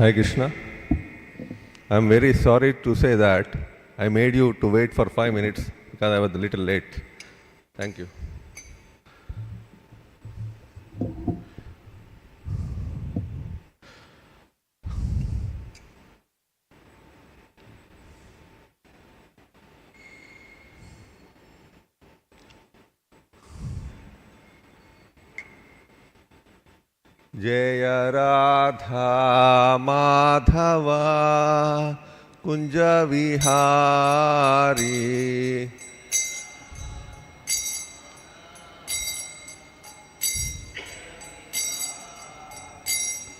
Hi Krishna. I am very sorry to say that I made you to wait for 5 minutes because I was a little late. Thank you. Jaya Radha Madhava Kunja Vihari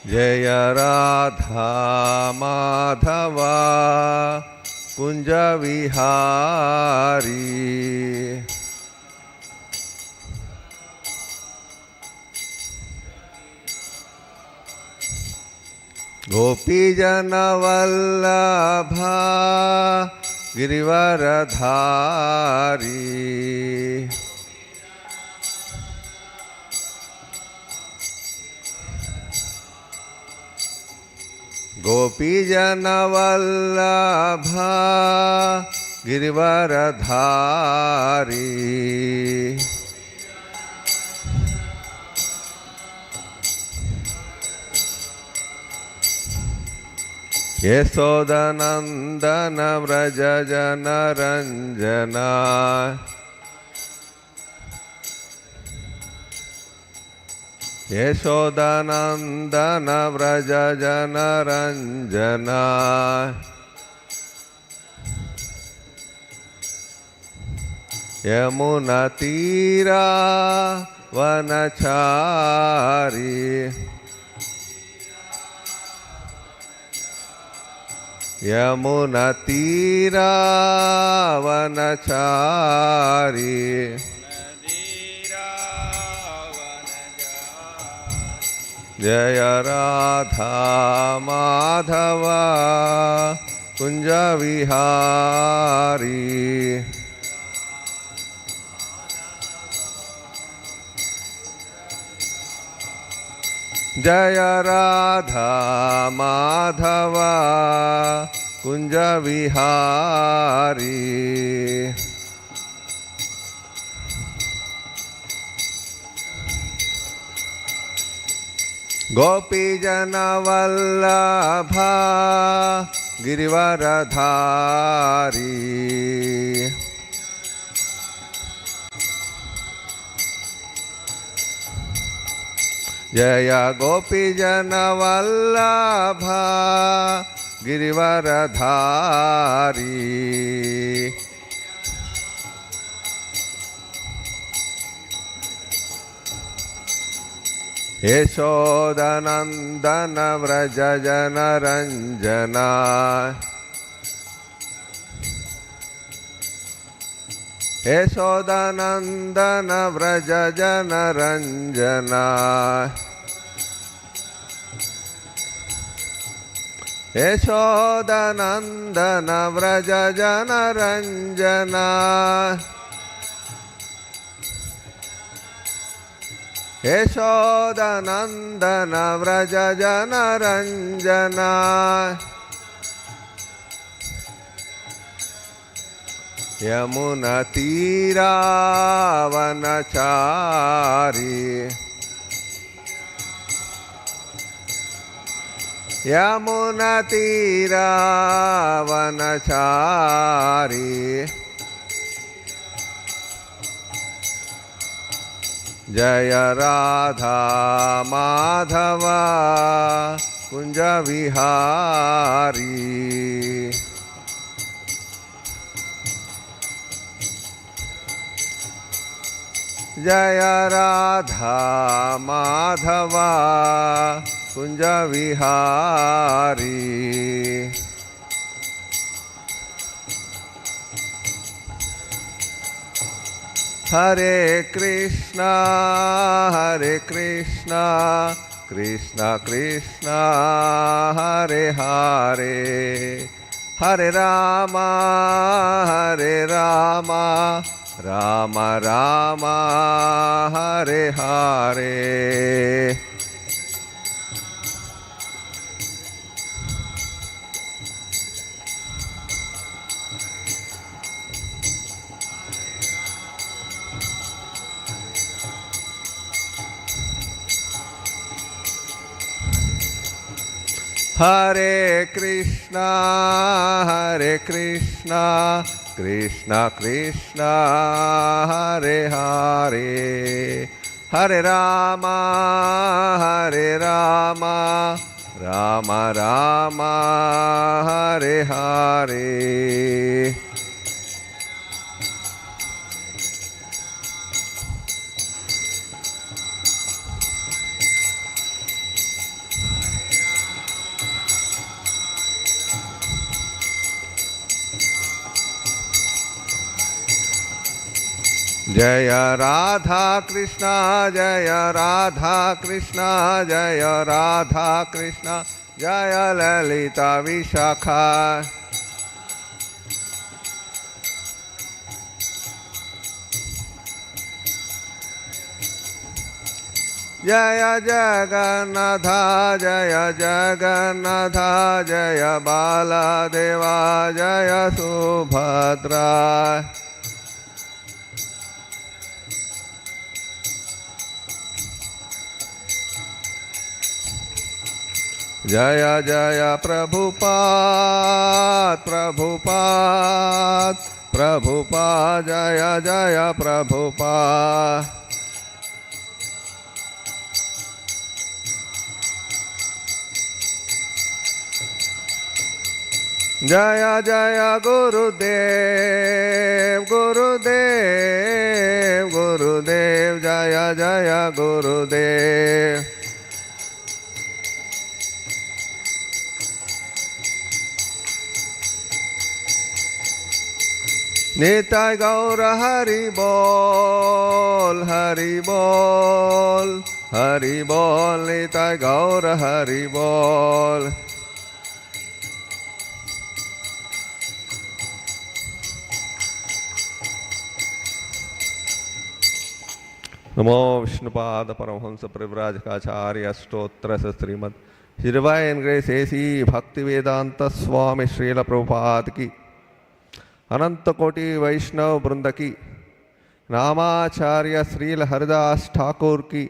Jaya Radha Madhava Kunja Vihari Gopijana Vallabha Girivaradhari Gopijana Vallabha Girivaradhari Yashodanandana Vrajajana Ranjana Yashodanandana Vrajajana Ranjana Yamuna Tira Vanachari Yamuna Tira Vanachari Jaya Radha Madhava Kunja Vihari Jaya Radha Madhava Kunja Vihari Gopijana Vallabha Girivaradhari Jaya Gopijana Vallabha Girivaradhari Yashodanandana Vrajajana Ranjana Yashodanandana Vrajajana Ranjana Yashodanandana Vrajajana Ranjana Yashodanandana Vrajajana Ranjana Yamuna Tira Vanachari Yamuna Tira Vanachari Jaya Radha Madhava Kunja Vihari Jaya Radha Madhava Kunja Vihari Hare Krishna Krishna Krishna Hare Hare Hare Rama Rama Rama Hare Hare Hare Krishna, Krishna Krishna, Hare Hare, Hare Rama, Rama Rama, Hare Hare. Jaya Radha Krishna, Jaya Radha Krishna, Jaya Radha Krishna, Jaya Lalita Vishakha. Jaya Jagannatha, Jaya Jagannatha, Jaya Baladeva, Jaya Subhadra. Jaya Jaya Prabhupada, Prabhupada, Prabhupada, Jaya Jaya Prabhupada. Jaya Jaya Gurudev, Gurudev, Gurudev, Jaya Jaya Gurudev. Nitai Gaura Hari Bol, Hari Bol, Hari Bol, Nitai Gaura Hari Bol. Namo Vishnupada Paramahamsa Privrajakaacharya Stotra Srimad His Divine Grace A.C. Bhaktivedanta Swami Srila Prabhupada ki अनंत कोटि वैष्णव वृंद की, नामाचार्य श्रील हरिदास ठाकुर की,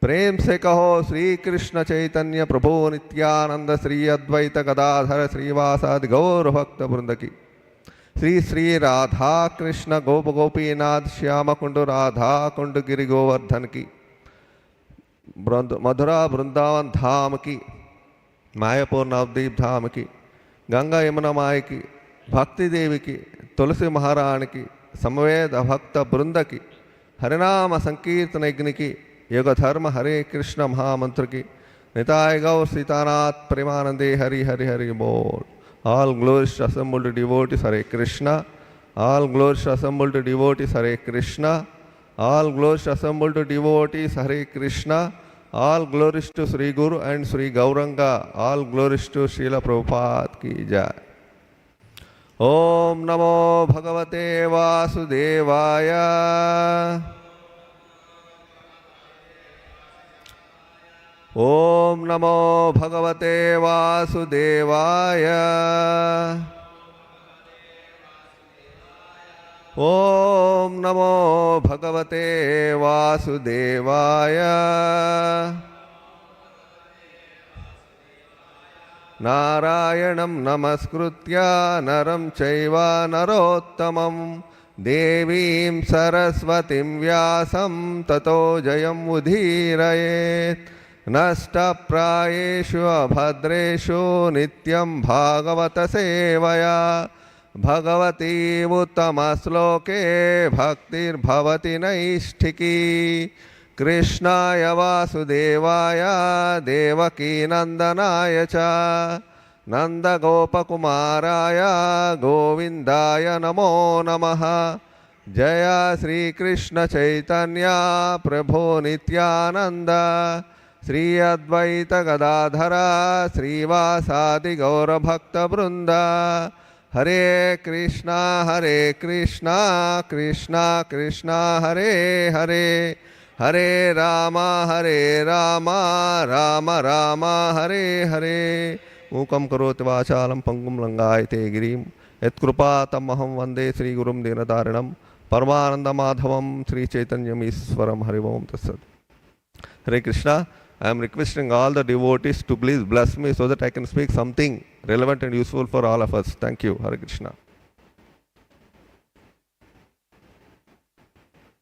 प्रेम से कहो श्री कृष्ण चैतन्य प्रभु नित्यानंद श्री अद्वैत गदाधर श्रीवासादि गौर भक्त वृंद की, श्री श्री राधा कृष्ण गोप गोपीनाथ श्याम कुंड राधा कुंड गिरि गोवर्धन की, मधुरा वृंदावन धाम की, मायापुर नवदीप धाम की, गंगा यमुना माई की, भक्ति देवी की, तुलसी महारानी की, समवेद भक्त वृंद की, हरिनाम संकीर्तन यज्ञ की, योग धर्म हरे कृष्ण महामंत्र की, निताय गौर सीतानाथ प्रेमानंदे हरि हरि हरि बोल. All glories to assembled devotees Hare Krishna. All glories to assembled devotees Hare Krishna. All glories to assembled devotees Hare Krishna. All glories to Sri Guru and Sri Gauranga. All glories to Srila Prabhupada ki jai. Om Namo Bhagavate Vasudevaya. Om Namo Bhagavate Vasudevaya. Om Namo Bhagavate Vasudevaya. Narayanam Namaskritya Naram Chaiva Narottamam Devim Saraswatim Vyasam Tato Jayam Udhirayet. Nasta prayeshu abhadreshu nityam bhagavata sevaya bhagavati uttamaśloke bhaktir bhavati naisthiki. Krishnaya vasudevaya devaki nandanaya cha nanda gopakumaraya govindaya namo namaha. Jaya Sri Krishna Chaitanya Prabhu Nityananda Sri Advaita Gadadhara Srivasadi Gaura Bhakta Vrunda. Hare Krishna Krishna Krishna Hare Hare, Hare Rama Rama Rama Hare Hare. Mukam karoti vachalam pangum langayate girim yatkrupā tamaham vande Sri Gurum Dinadaranam Paramananda Madhavam Sri Chaitanyam Iswaram. Hari Om Tatsat. Hare Krishna. I am requesting all the devotees to please bless me so that I can speak something relevant and useful for all of us. Thank you. Hare Krishna.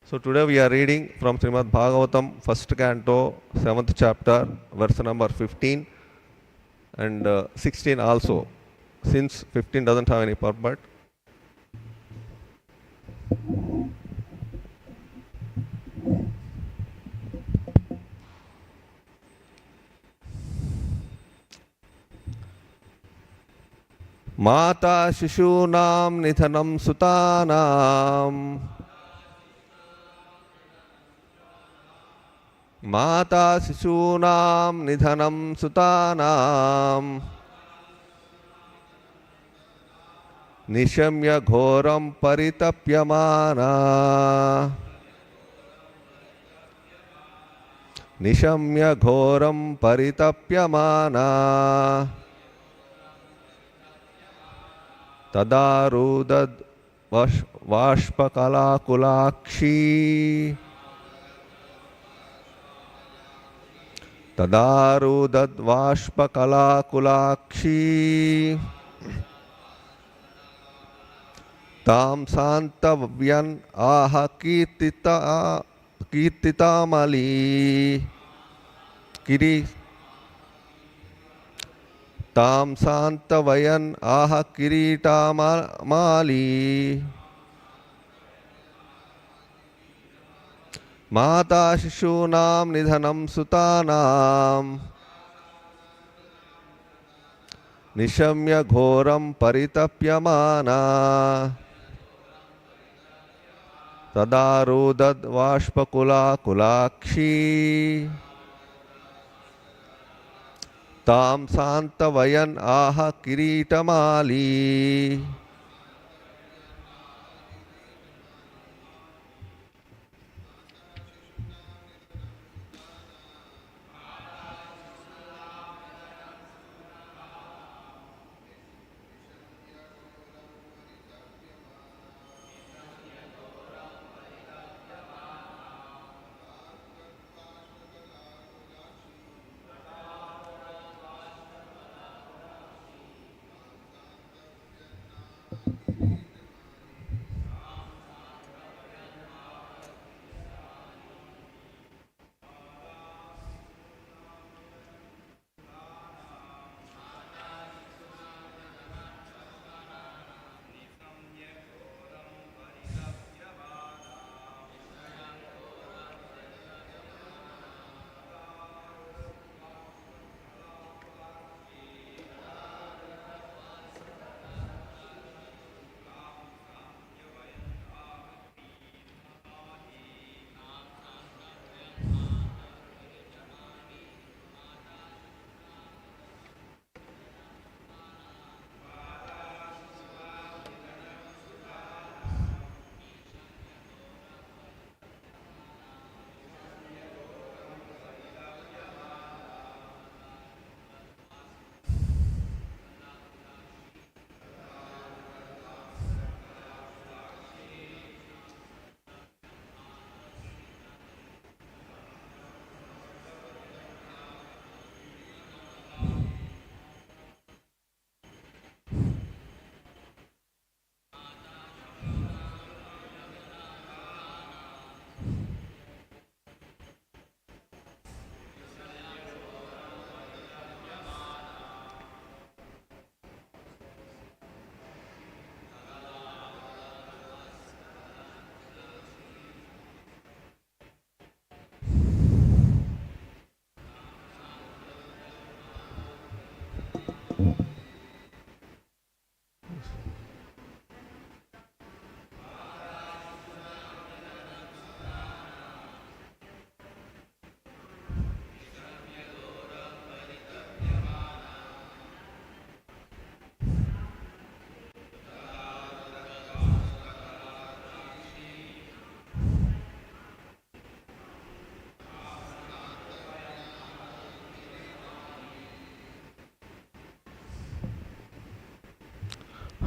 So today we are reading from Srimad Bhagavatam, first canto, 7th chapter, verse number 15 and 16 also, since 15 doesn't have any purport. Mata shishunam nithanam sutanam. Mata shishunam nidhanam sutanam nishamya ghoram paritapyamana. Nishamya ghoram paritapyamana tadarudad vashpakalakulakshi. Tadarudad vashpakalakulakshi tam santavyan aha kirtitamali kiri tam santavayan aha kiritamali. Mata shishunam nidhanam sutanam nishamya ghoram paritapyamana tadarudad vashpakulakulakshi tam santavayan aha kiritamali.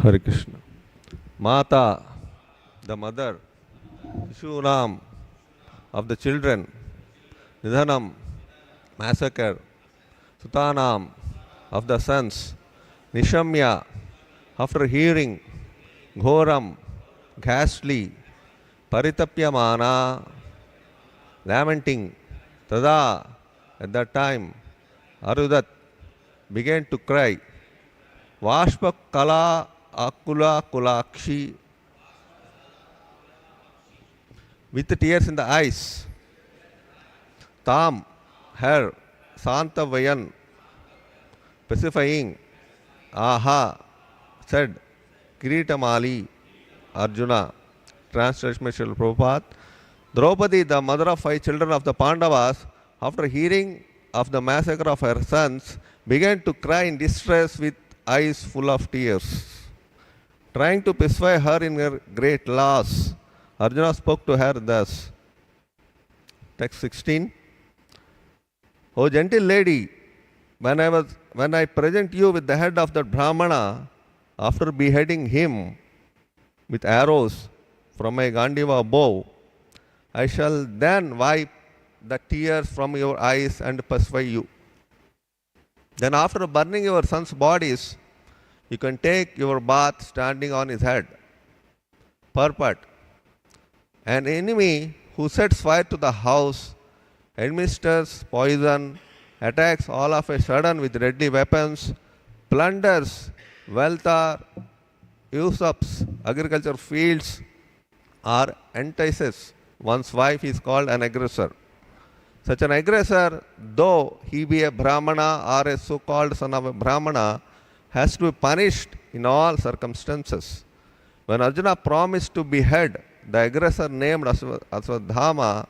Hare Krishna. Mata, the mother, Shishunam, of the children, Nidhanam, massacre Sutanam of the sons, Nishamya, after hearing Ghoram, ghastly, Paritapyamana, lamenting, Tada, at that time, Arudat began to cry, Vashpa Kala Akula Kulakshi, with tears in the eyes, Tam, her, Santa Vayan, specifying, Aha, said, Kiritamali, Arjuna, translation Srila Prabhupada. Draupadi, the mother of 5 children of the Pandavas, after hearing of the massacre of her sons, began to cry in distress with eyes full of tears. Trying to pacify her in her great loss, Arjuna spoke to her thus. Text 16. O gentle lady, when I present you with the head of that Brahmana, after beheading him with arrows from my Gandiva bow, I shall then wipe the tears from your eyes and pacify you. Then after burning your sons' bodies, you can take your bath standing on his head. Purport. An enemy who sets fire to the house, administers poison, attacks all of a sudden with deadly weapons, plunders wealth or usurps agriculture fields, or entices one's wife is called an aggressor. Such an aggressor, though he be a Brahmana or a so-called son of a Brahmana, has to be punished in all circumstances. When Arjuna promised to behead the aggressor named Asvatthama,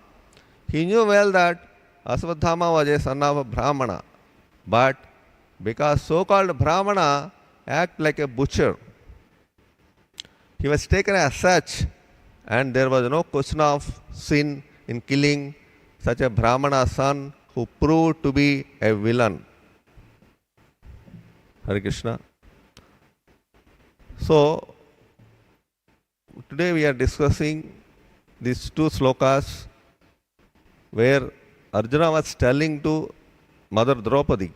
he knew well that Asvatthama was a son of a Brahmana, but because so-called Brahmana act like a butcher, he was taken as such, and there was no question of sin in killing such a Brahmana son who proved to be a villain. Hare Krishna. So, today we are discussing these 2 slokas where Arjuna was telling to Mother Draupadi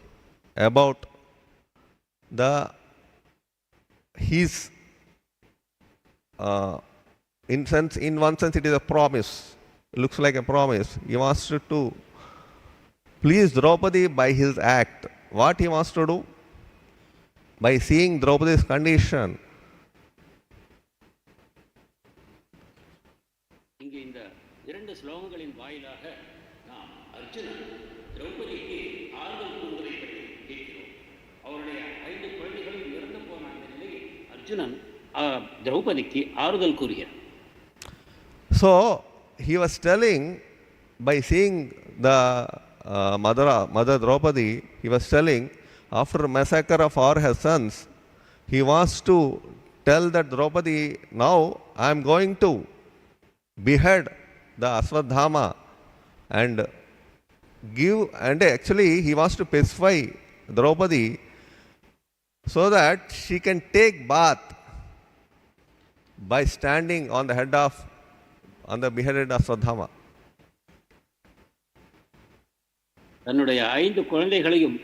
about his in one sense it is a promise. It looks like a promise. He wants to please Draupadi by his act. What he wants to do? By seeing Draupadi's condition. இங்கே இந்த 2 ஸ்லோகங்களின் வாயிலாக நாம் அர்ஜுனன் திரௌபதிக்கு ஆறுதல் கூறுவதை பற்றி கேட்கிறோம். அவருடைய 5 குழந்தைகளும் இறந்து போன அந்த நிலையில் அர்ஜுனன் திரௌபதிக்கு ஆறுதல் கூறுகிறார். So he was telling, by seeing the mother Draupadi, he was telling, after massacre of all her sons, he wants to tell that Draupadi, now I am going to behead the Asvatthama and actually he wants to pacify Draupadi so that she can take bath by standing on the beheaded Asvatthama. தன்னுடைய 5 குழந்தைகளையும்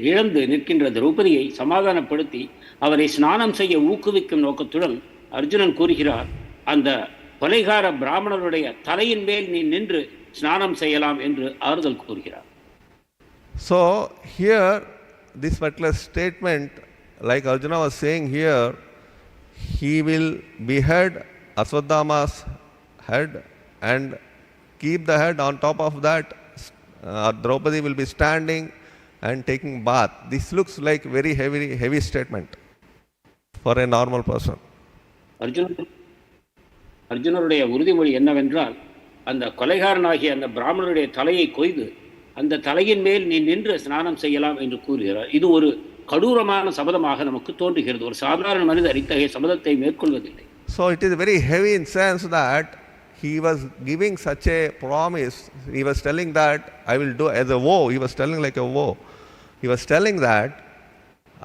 இழந்து நிற்கின்ற திரௌபதியை சமாதானப்படுத்தி அவரை ஸ்நானம் செய்ய ஊக்குவிக்கும் நோக்கத்துடன் அர்ஜுனன் கூறுகிறார், அந்த கொலைகார பிராமணருடைய தலையின் மேல் நீ நின்று ஸ்நானம் செய்யலாம் என்று ஆறுதல் கூறுகிறார். So here this particular statement, like Arjuna was saying here, he will behead Asvatthama's head and keep the head on top of that. Draupadi will be standing and taking bath. This looks like very heavy statement for a normal person. அர்ஜுனருடைய உறுதிமொழி என்னவென்றால், அந்த கொலைகாரனாகிய அந்த பிராமணருடைய தலையை கொய்து அந்த தலையின் மேல் நீ நின்று ஸ்நானம் செய்யலாம் என்று கூறுகிறார். இது ஒரு கடூரமான சபதமாக நமக்கு தோன்றுகிறது. ஒரு சாதாரண மனிதர் இத்தகைய சபதத்தை மேற்கொள்வதில்லை. So it is very heavy in sense that he was giving such a promise. He was telling that I will do as a vow. He was telling like a vow. He was telling that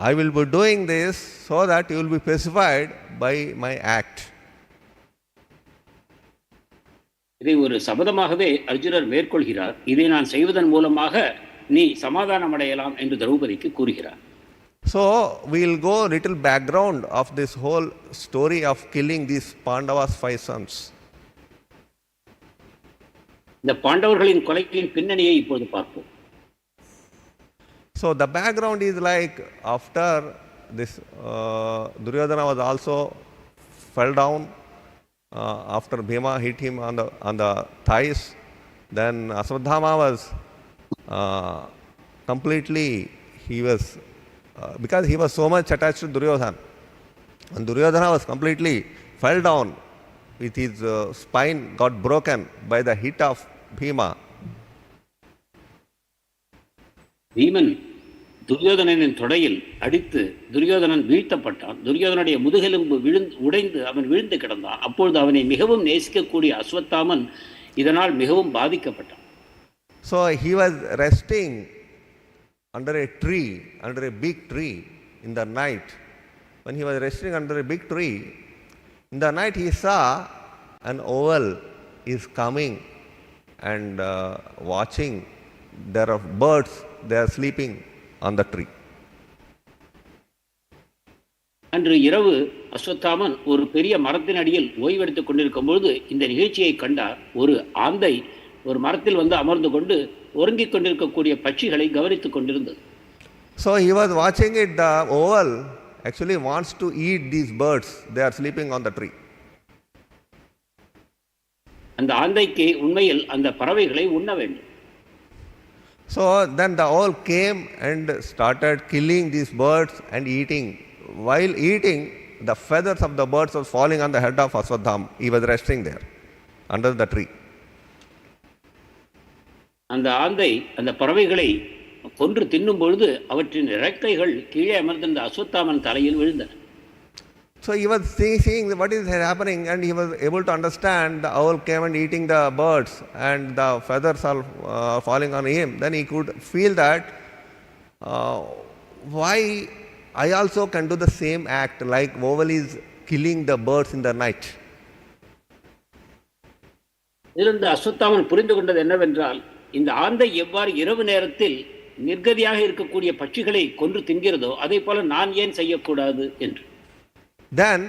I will be doing this so that you will be pacified by my act. இதை ஒரு சபதமாகவே அர்ஜுனர் மேற்கொள்கிறார். இதை நான் செய்வதன் மூலமாக நீ சமாதானம் அடையலாம் என்று திரௌபதிக்கு கூறுகிறார். So we'll go little background of this whole story of killing these Pandavas' 5 sons. இந்த பாண்டவர்களின் கொலைகளின் பின்னணியை இப்பொழுது பார்ப்போம். So the background is like after this Duryodhana was also fell down after Bhima hit him on the thighs. Then Asvatthama was completely, he was because he was so much attached to Duryodhana, and Duryodhana was completely fell down with his spine got broken by the hit of Bhima. Bheeman துரியோதனனின் தொடையில் அடித்து துரியோதனன் வீழ்த்தப்பட்டான். துரியோதனுடைய முதுகெலும்பு உடைந்து அவன் விழுந்து கிடந்தான். அப்பொழுது அவனை மிகவும் நேசிக்கக்கூடிய அஸ்வத்தாமன் இதனால் மிகவும் பாதிக்கப்பட்டான். So he was resting under a tree, under a big tree in the night. When he was resting under a big tree, in the night he saw an owl is coming and watching. There are birds, they are sleeping on the tree. அன்று இரவு அஸ்வத்தாமன் ஒரு பெரிய மரத்தின் அடியில் ஓய்வெடுத்துக் கொண்டிருக்கும் பொழுது இந்த நிகழ்ச்சியை கண்டார். ஒரு ஆந்தை ஒரு மரத்தில் வந்து அமர்ந்து கொண்டு உறங்கிக் கொண்டிருக்கக்கூடிய பட்சிகளை கவனித்துக் கொண்டிருந்தது. So he was watching it. The owl actually wants to eat these birds. They are sleeping on the tree. அந்த ஆந்தைக்கு உண்மையில் அந்த பறவைகளை உண்ண வேண்டும். So then the owl came and started killing these birds and eating. While eating, the feathers of the birds was falling on the head of Asvatthama. He was resting there under the tree. அந்த ஆந்தை அந்த பறவைகளை கொன்று தின்னும் பொழுது அவற்றின் இறக்கைகள் கீழே அமர்ந்திருந்த அஸ்வத்தாமன் தலையில் விழுந்தன. So he was seeing what is happening, and he was able to understand. The owl came and eating the birds and the feathers are falling on him. Then he could feel that why I also can do the same act like owl is killing the birds in the night. இதிலிருந்து அஸ்வத்தாமன் புரிந்து கொண்டது என்னவென்றால், இந்த ஆந்தை எவ்வாறு இரவு நேரத்தில் நிர்கதியாக இருக்கக்கூடிய பட்சிகளை கொன்று தின்கிறதோ அதே போல நான் ஏன் செய்யக்கூடாது என்று. Then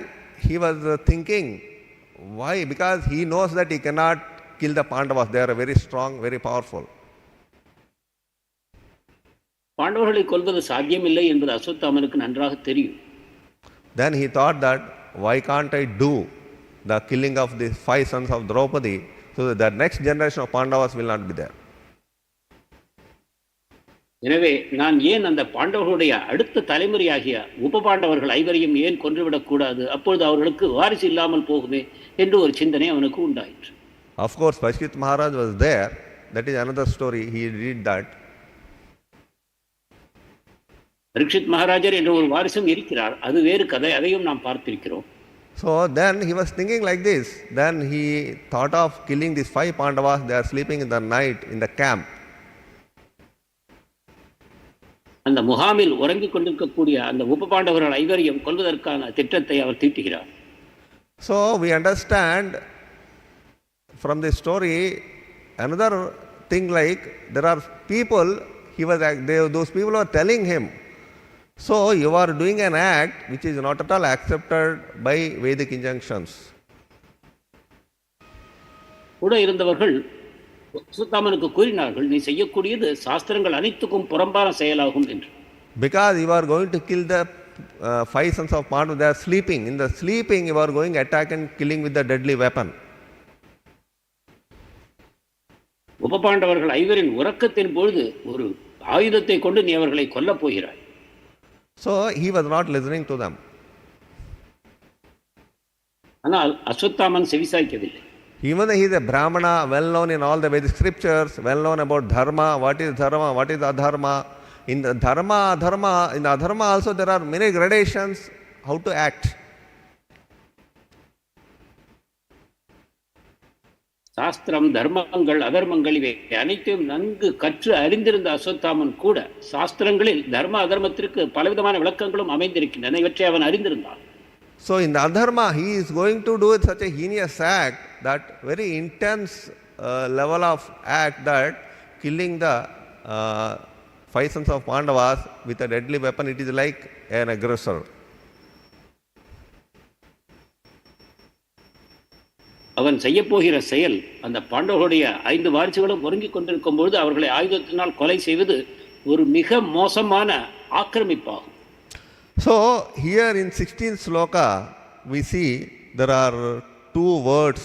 he was thinking, why? Because he knows that he cannot kill the Pandavas. They are very strong, very powerful. பாண்டவர்களை கொல்வது சாத்தியமில்லை என்பது அஸ்வத்தாமனுக்கு நன்றாக தெரியும். Then he thought that why can't I do the killing of the 5 sons of Draupadi so that the next generation of Pandavas will not be there. எனவே நான் ஏன் அந்த பாண்டவர்களுடைய அடுத்த தலைமுறையாகிய உப பாண்டவர்கள் ஐவரையும் ஏன் கொன்றுவிடக் கூடாது, அப்பொழுது அவர்களுக்கு வாரிசு இல்லாமல் போகுமே என்று ஒரு சிந்தனை அவனுக்கு உண்டாயிற்று. Of course, Parikshit Maharaj was there. That is another story. He did that. Parikshit மகாராஜர் என்ற ஒரு வாரிசும் இருக்கிறார். அது வேறு கதை. அதையும் நாம் பார்த்திருக்கிறோம். So then he was thinking like this. Then he thought of killing these 5 Pandavas. They are sleeping in the night in the camp. அந்த முகாமில் உறங்கிக் கொண்டிருக்கக்கூடிய அந்த உப பாண்டவர்கள் ஐவரையும் கொல்வதற்கான திட்டத்தை அவர் தீட்டுகிறார். So we understand from this story another thing, like there are people, those people are telling him, so you are doing an act which is not at all accepted by Vedic injunctions. கூட இருந்தவர்கள் அஸ்வத்தாமனுக்கு கூறினார்கள், நீ செய்யக்கூடியது சாஸ்திரங்கள் அனைத்துக்கும் புறம்பான செயலாகும் என்று. Because you are going to kill the 5 sons of Pandu, they are sleeping. In the sleeping you are going attack and killing with the deadly weapon. உப பாண்டவர்கள் ஐவரின் உறக்கத்தின் பொழுது ஒரு ஆயுதத்தை கொண்டு நீ அவர்களை கொல்லப் போகிறாய். So he was not listening to them. ஆனால் Ashwatthama செவிசாய்க்கவில்லை. Even though he is a Brahmana, well known in all the Vedic scriptures, well known about dharma, what is adharma. In the dharma, adharma, in the adharma also there are many gradations how to act. சாஸ்திரம், தர்மங்கள், அதர்மங்கள் இவை அனைத்தையும் நன்கு கற்று அறிந்திருந்த அஸ்வத்தாமன் கூட சாஸ்திரங்களில் தர்ம அதர்மத்திற்கு பலவிதமான விளக்கங்களும் அமைந்திருக்கின்றன. இவற்றை அவன் அறிந்திருந்தான். So in the adharma, he is going to do such a heinous act, that very intense level of act, that killing the 5 sons of Pandavas with a deadly weapon. It is like an aggressor. அவன் செய்யப்போகிற செயல் அந்த பாண்டவர்களுடைய 5 வாரிசுகளும் ஒருங்கிக் கொண்டிருக்கும் பொழுது அவர்களை ஆயுதத்தினால் கொலை செய்வது ஒரு மிக மோசமான ஆக்கிரமிப்பாகும். So here in 16th sloka we see there are 2 words,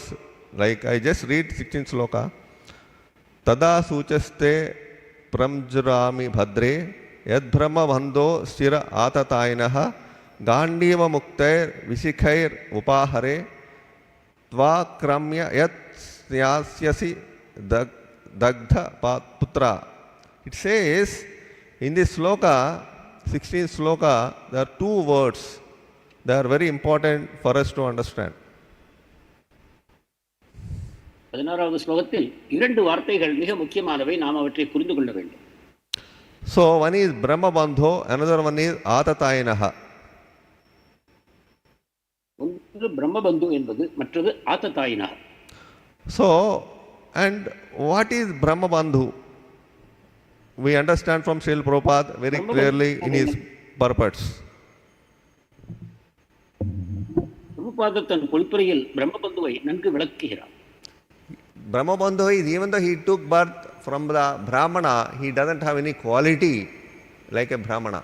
like I just read 16th sloka. Tada suchaste pramjurami bhadre yad brahma bandho stira atatainaha gandiva muktair visikhair upahare tvakramya yat syasyasi dagdha putra. It says in this sloka, 16th sloka, there are 2 words. They are very important for us to understand. 16வது ஸ்லோகத்தில் 2 வார்த்தைகள் மிக முக்கியமானவை, நாம் அவற்றை புரிந்து கொள்ள வேண்டும். So one is Brahma Bandho, another one is Atatainaha. ஒன்று பிரம்மபந்து என்பது, மற்றது ஆததாயினஹ. So, and what is Brahma Bandhu? We understand from Srila Prabhupada very clearly in his purports. Prabhupada தன் பொழிப்புரையில் பிரம்மபந்துவை நன்கு விளக்குகிறார். Brahma Bandhu is, even though he took birth from the Brahmana, he doesn't have any quality like a Brahmana.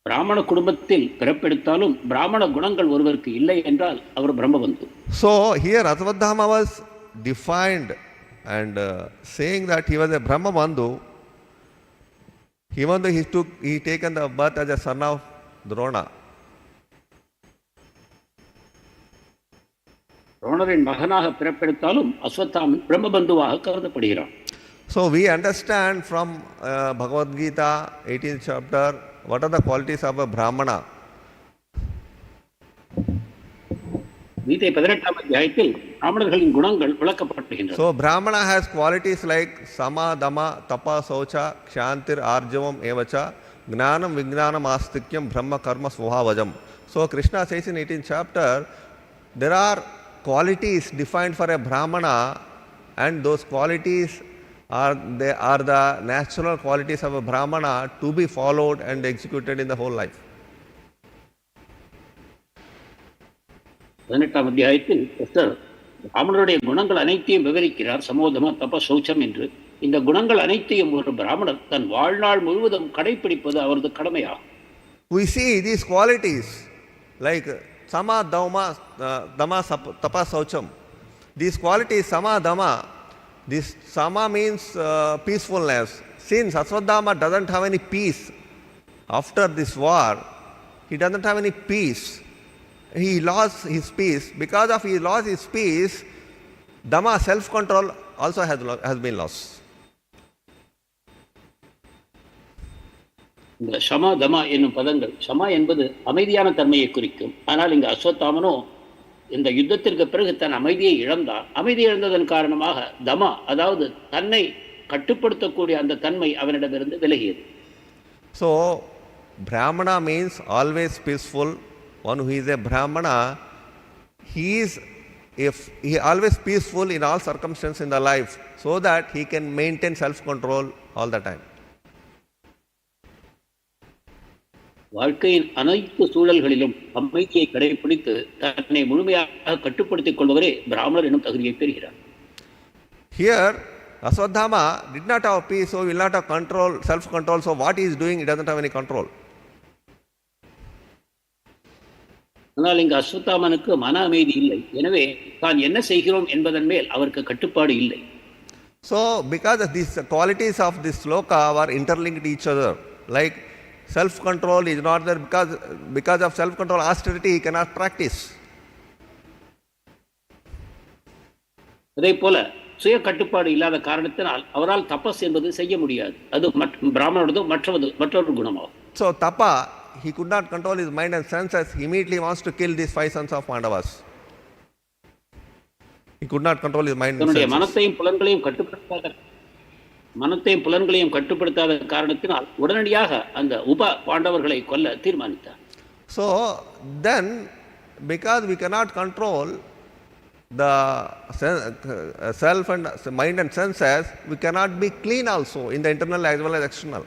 பிராமண குடும்பத்தில் பிறப்பெடுத்தாலும் பிராமண குணங்கள் ஒருவருக்கு இல்லை என்றால் அவர் பிரம்மபந்து. So here Asvatthama was defined and saying that he was a Brahma Bandhu, even though he taken the birth as a son of Drona. துரோணரின் மகனாக பிறப்பெடுத்தாலும் Ashwatthama பிரம்மபந்துவாக கருதப்படுகிறான். So we understand from Bhagavad Gita 18th chapter what are the qualities of a Brahmana. கீதை 18ஆம் அத்தியாயத்தில் பிராமணர்களின் குணங்கள் விளக்கப்பட்டுகின்றன. So Brahmana has qualities like Sama, Dama, Tapa, Saucha, Kshantir, Arjavam, Evacha, Gnanam, Vijnanam, Astikyam, Brahma, Karma, Svabhavajam. So Krishna says in 18th chapter, there are qualities defined for a Brahmana, and those qualities are the natural qualities of a Brahmana to be followed and executed in the whole life. 18ஆம் அத்தியாயத்தில் கிருஷ்ணர் பிராமணருடைய குணங்கள் அனைத்தையும் விவரிக்கிறார். சமோதம, தப, சௌச்சம் என்று. இந்த குணங்கள் அனைத்தையும் ஒரு பிராமணர் தன் வாழ்நாள் முழுவதும் கடைபிடிப்பது அவரது கடமையாகும். We see these qualities like Sama, Dama, Tapa, Saucham. These qualities, Sama, Dama, this Sama means peacefulness. Since Asvatthama doesn't have any peace after this war, he doesn't have any peace. He lost his peace. Because of he lost his peace, Dama, self-control, also has been lost. இந்த ஷமா தமா என்னும் பதங்கள், ஷமா என்பது அமைதியான தன்மையை குறிக்கும். ஆனால் இங்கு அஸ்வத்தாமனோ இந்த யுத்தத்திற்கு பிறகு தன் அமைதியை இழந்தார். அமைதி இழந்ததன் காரணமாக தமா, அதாவது தன்னை கட்டுப்படுத்தக்கூடிய அந்த தன்மை அவனிடமிருந்து விலகியது. So Brahmana means always peaceful. One who is a Brahmana, he always peaceful in all circumstances in the life, so that he can maintain self-control all the time. வாழ்க்கையின் அனைத்து சூழல்களிலும் அமைதியை கடைபிடித்து தன்னை முழுமையாக கட்டுப்படுத்திக் கொள்வதே பிராமணர் என்னும் தகுதியை பெறுகிறார். Here Asvatthama did not have peace, so he will not have control, self-control. So what he is doing, he doesn't have any control. ஆனால் இங்கு அஸ்வத்தாமனுக்கு மன அமைதி இல்லை. எனவே தான் என்ன செய்கிறோம் என்பதன் மேல் அவருக்கு கட்டுப்பாடு இல்லை. So because of these qualities of this sloka are interlinked to each other, like self-control is not there, because of self-control austerity he cannot practice. அதே போல சுய கட்டுப்பாடு இல்லாத காரணத்தினால் அவரால் தபஸ் என்பது செய்ய முடியாது. அது பிராமணனது மற்றொரு குணமாகும். So tapa, he could not control his mind and senses. He immediately wants to kill these 5 sons of Pandavas. He could not control his mind and senses. மனத்தையும் புலன்களையும் கட்டுப்படுத்தாத காரணத்தினால் உடனடியாக அந்த பாண்டவர்களை கொல்ல தீர்மானித்தார். So then, because we cannot control the self and mind and senses, we cannot be clean also in the internal as well as external.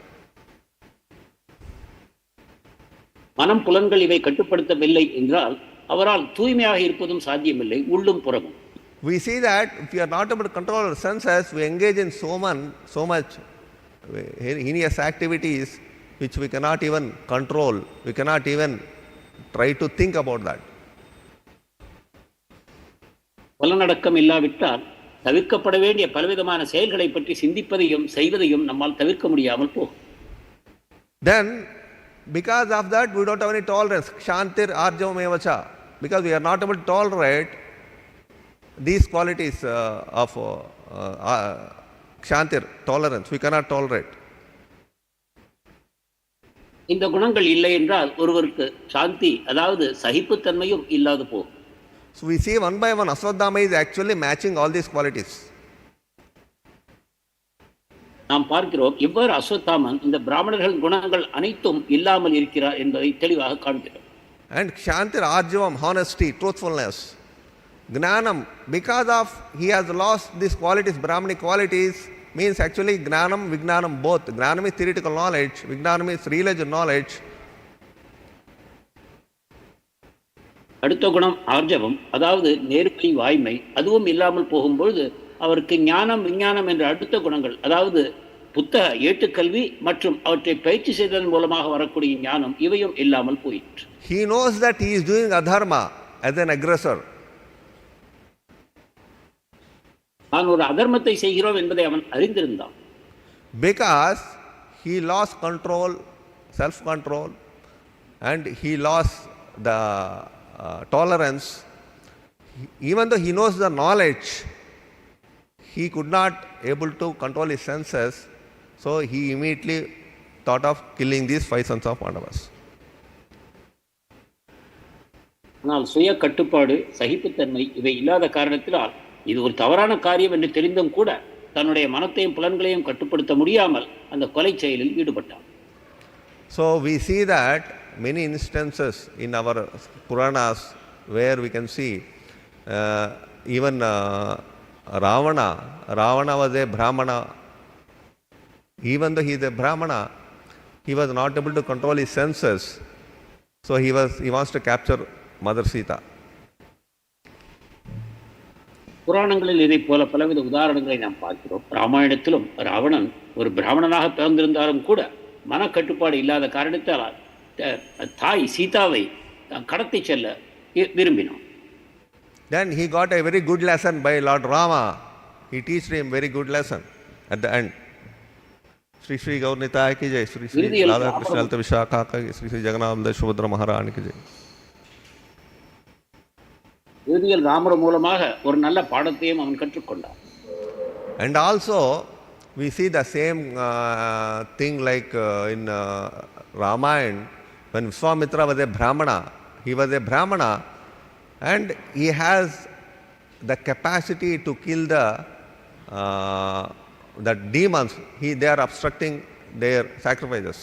மனம் புலன்கள் இவை கட்டுப்படுத்தவில்லை என்றால் அவரால் தூய்மையாக இருப்பதும் சாத்தியமில்லை, உள்ளும் புறமும். We see that if we are not able to control our senses, we engage in so much heinous activities which we cannot even control. We cannot even try to think about that. புலனடக்கம் இல்லாவிட்டால் தவிர்க்கப்பட வேண்டிய பலவிதமான செயல்களை பற்றி சிந்திப்பதையும் செய்வதையும் நம்மால் தவிர்க்க முடியாமல் போகும். Then, because of that, we don't have any tolerance. Kshantir arjavam evacha. Because we are not able to tolerate these qualities of kshantir, tolerance. We cannot tolerate. இந்த குணங்கள் இல்லை என்றால் ஒருவருக்கு சாந்தி, அதாவது சகிப்புத்தன்மையும் இல்லாது போகும். So we see one by one, Asvatthama is actually matching all these qualities. நாம் பார்க்கிறோம் எவ்வாறு அஸ்வத்தாமன் இந்த பிராமணர்களின் குணங்கள் அனைத்தும் இல்லாமல் இருக்கிறார் என்பதை தெளிவாக காண்கிறோம். And kshantir arjavam, honesty, truthfulness. Gnanam, because of he has lost these qualities, Brahmanic qualities, means actually gnanam, vignanam both. Gnanam is theoretical knowledge, vignanam is religious knowledge. அடுத்த குணம் ஆர்ஜவம், அதாவது நேர்மை, வாய்மை, அதுவும் இல்லாமல் போகும்பொழுது அவருக்கு ஞானம், விஞ்ஞானம் என்ற அடுத்த குணங்கள், அதாவது புத்தக ஏட்டுக்கல்வி மற்றும் அவற்றை பயிற்சி செய்ததன் மூலமாக வரக்கூடிய ஞானம், இவையும் இல்லாமல் போயிற்று. He knows that he is doing adharma as an aggressor. நான் ஒரு அதர்மத்தை செய்கிறோம் என்பதை அவன் அறிந்திருந்தான். Because he lost control, self-control, and he lost the tolerance. Even though he knows the knowledge, he could not able to control his senses, so he immediately thought of killing these 5 sons of Pandavas. ஆனால் சுய கட்டுப்பாடு, சகிப்புத்தன்மை இவை இல்லாத காரணத்தினால் இது ஒரு தவறான காரியம் என்று தெரிந்தும் கூட தன்னுடைய மனத்தையும் புலன்களையும் கட்டுப்படுத்த முடியாமல் அந்த கொலை செயலில் ஈடுபட்டான். So we see that many instances in our Puranas where we can see even Ravana was a Brahmana. Even though he is a Brahmana, he was not able to control his senses. So he wants to capture Mother Sita. புராணங்களில் இதை போல பலவித உதாரணங்களை நாம் பார்க்கிறோம். ராமாயணத்திலும் ராவணன் ஒரு பிராமணனாக பிறந்திருந்தாலும் கூட மனக்கட்டுப்பாடு இல்லாத காரணத்தால் தாய் சீதாவை கடத்தி செல்ல விரும்பினான். Then he got a very good lesson by Lord Rama. He teached him very good lesson at the end. Sri Sri Gaurnitaya ki jai, Sri Sri Radha Krishna Alta Vishakha ki jai, Sri Sri Jagannath Subhadra Maharani ki jai. இறுதியில் ராமர் மூலமாக ஒரு நல்ல பாடத்தையும் அவன் கற்றுக்கொண்டான். And also we see the same thing like in Ramayana, when Vishwamitra was a Brahmana. He was a Brahmana and he has the capacity to kill the demons. They are obstructing their sacrifices.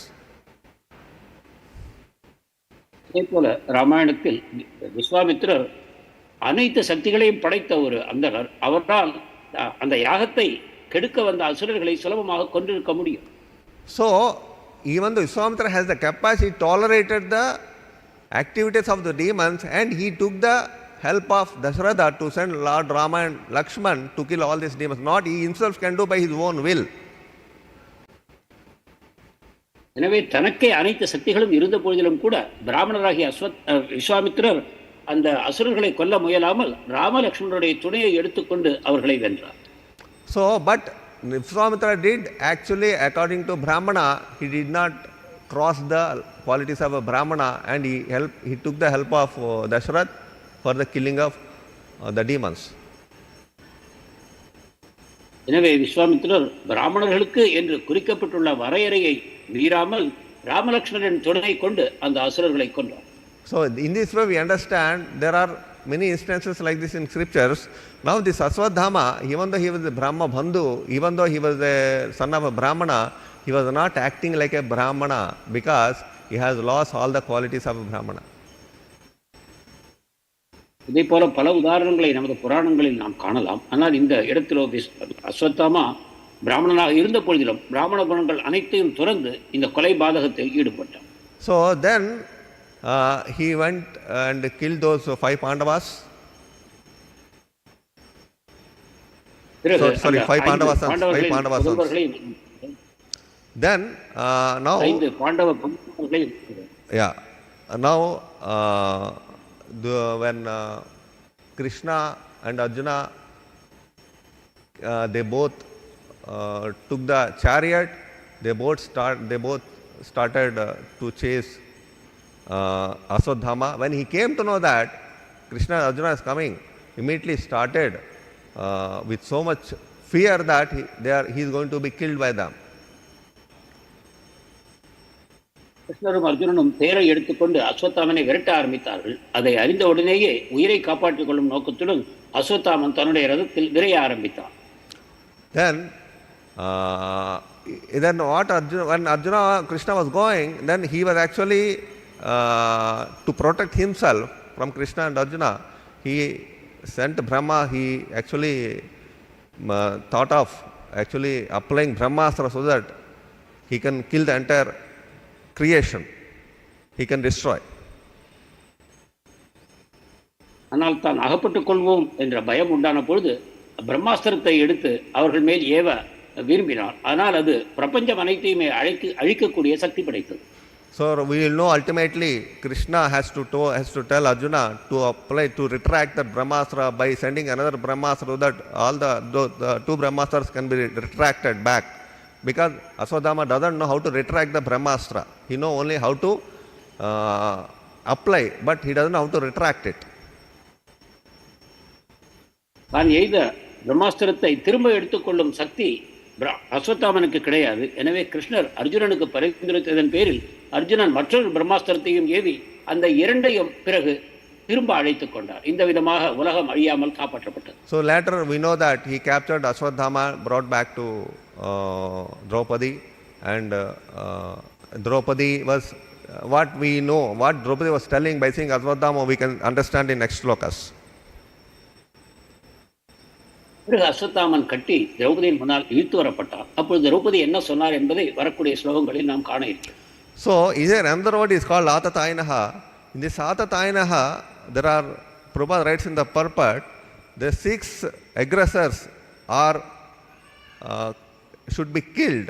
அதே போல ராமாயணத்தில் விஸ்வாமித்திரர் அனைத்து சக்திகளையும் படைத்த ஒரு அந்தகர். அவரால் அந்த யாகத்தை கெடுக்க வந்த அசுரர்களை சுலபமாக கொண்டிருக்க முடியும். So even though Vishwamitra has the capacity, he tolerated the activities of the demons and he took the help of Dasharatha to send Lord Rama and Lakshman to kill all these demons. Not he himself can do by his own will. எனவே தனக்கே அனைத்து சக்திகளும் இருந்த போதிலும் கூட பிராமணராகிய விஸ்வாமித்திரர் அந்த அசுரர்களை கொல்ல முயலாமல் ராமலக்ஷ்மணருடைய துணையை எடுத்துக்கொண்டு அவர்களை வென்றார். So but Vishwamitra did actually, according to Brahmana, he did not cross the qualities of a Brahmana and he took the help of Dasharath for the killing of the demons. எனவே விஸ்வாமித்திரர் பிராமணர்களுக்கு என்று குறிக்கப்பட்டுள்ள வரையறையை மீறாமல் ராமலக்ஷ்மணன் துணை கொண்டு அந்த அசுரர்களை கொன்றார். So in this way we understand there are many instances like this in scriptures. Now this Asvatthama, even though he was a Brahma Bandhu, even though he was a son of a Brahmana, he was not acting like a Brahmana because he has lost all the qualities of a Brahmana. இதே போல பல உதாரணங்களை நமது புராணங்களில் நாம் காணலாம். ஆனால் இந்த இடத்திலோ அஸ்வத்தாமா பிராமணனாக இருந்த பொழுதிலும் பிராமண குணங்கள் அனைத்தையும் துறந்து இந்த கொலை பாதகத்தில் ஈடுபட்டார். So then he went and killed those 5 Pandavas. Sorry, 5 Pandavas sons. 5 Pandavas sons. Then now, yeah, now when Krishna and Arjuna they both took the chariot, they both started to chase Asvatthama. When he came to know that Krishna and Arjuna is coming, immediately started with so much fear that he is going to be killed by them. கிருஷ்ணரும் அர்ஜுனனும் தேரை எடுத்துக்கொண்டு அஸ்வத்தாமனை விரட்ட ஆரம்பித்தார்கள். அதை அறிந்த உடனேயே உயிரை காப்பாற்றிக் கொள்ளும் நோக்கத்துடன் அஸ்வத்தாமன் தன்னுடைய ரதத்தில் விரைய ஆரம்பித்தான். Then what when Arjuna Krishna was going, then he was actually to protect himself from Krishna and Arjuna, he sent Brahma. He actually thought of actually applying Brahmastra so that he can kill the entire creation, he can destroy. ஆனால் தான் அகப்பட்டுக் கொள்வோம் என்ற பயம் உண்டான பொழுது பிரம்மாஸ்திரத்தை எடுத்து அவர்கள் மேல் ஏவ விரும்பினார். ஆனால் அது பிரபஞ்சம் அனைத்தையுமே அழிக்கக்கூடிய சக்தி படைத்தது. So we will know ultimately Krishna has to tell Arjuna to apply to retract that Brahmastra by sending another Brahmastra so that all the 2 Brahmastras can be retracted back. Because Asvatthama doesn't know how to retract the Brahmastra. He knows only how to apply, but he doesn't know how to retract it. தான் எய்த பிரம்மாஸ்திரத்தை திரும்ப எடுத்துக்கொள்ளும் சக்தி அஸ்வத்தாமனுக்கு கிடையாது. எனவே கிருஷ்ணர் அர்ஜுனனுக்கு பரிந்துரைத்ததன் பேரில் அர்ஜுனன் மற்றொரு பிரம்மாஸ்திரத்தையும் ஏவி அந்த இரண்டையும் பிறகு திரும்ப அழைத்துக் கொண்டார். இந்த விதமாக உலகம் அழியாமல் காப்பாற்றப்பட்டது. So later we know that he captured Asvatthama, brought back to Draupadi, and Draupadi was what we know, what Draupadi was telling by saying Asvatthama, we can understand in next slokas. பிறகு அஸ்வத்தாமன் கட்டி திரௌபதியின் முன்னால் இழுத்து வரப்பட்டார். அப்பொழுது திரௌபதி என்ன சொன்னார் என்பதை வரக்கூடிய ஸ்லோகங்களில் நாம் காண இருக்கிறோம். So is there another word is called Atatayinaha. In this Atatayinaha there are, Prabhupada writes in the purport, the 6 aggressors are should be killed.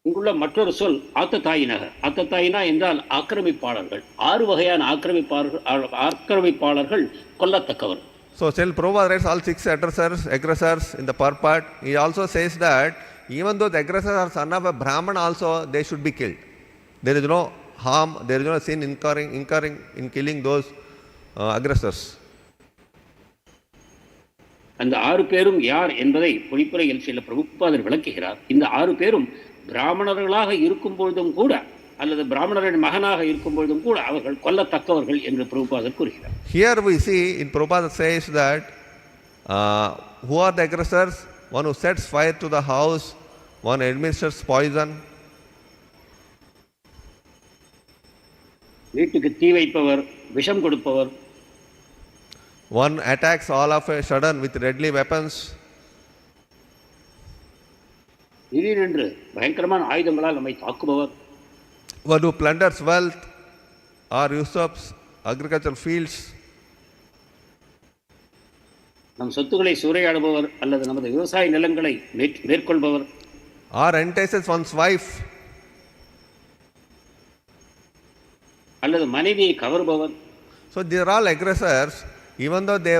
இங்குள்ள மற்றொரு சொல் ஆத்ததாயினக. ஆத்ததாயினா என்றால் ஆக்கிரமிப்பாளர்கள். 6 வகையான ஆக்கிரமிப்பாளர்கள் கொல்லத்தக்கவர்கள். So still Prabhupada writes all 6 aggressors in the purport. He also says that even though the aggressors are son of a Brahman also, they should be killed. There is no harm, there is no sin incurring in killing those aggressors. அந்த 6 பேரும் யார் என்பதை பொழிப்புரையில் சில பிரபுபாதர் விளக்குகிறார். இந்த 6 பேரும் பிராமணர்களாக இருக்கும் பொழுதும் கூட அல்லது பிராமணரின் மகனாக இருக்கும் பொழுதும் கூட அவர்கள் கொல்லத்தக்கவர்கள் என்று பிரபுபாதர் கூறுகிறார். Here we see in Prabhupada says that who are the aggressors? One who sets fire to the house, one administers poison. வீட்டுக்கு தீ வைப்பவர், விஷம் கொடுப்பவர். One attacks all of a sudden with deadly weapons. திடீரென்று பயங்கரமான ஆயுதங்களால் நம்மை தாக்குபவர். One who plunders wealth or usurps agricultural fields. நம் சொத்துக்களை சூறையாடுபவர் அல்லது நமது விவசாய நிலங்களை மேற்கொள்பவர். Or entices one's wife. அல்லது மனைவியை கவர்பவர். So these are all aggressors. Even though they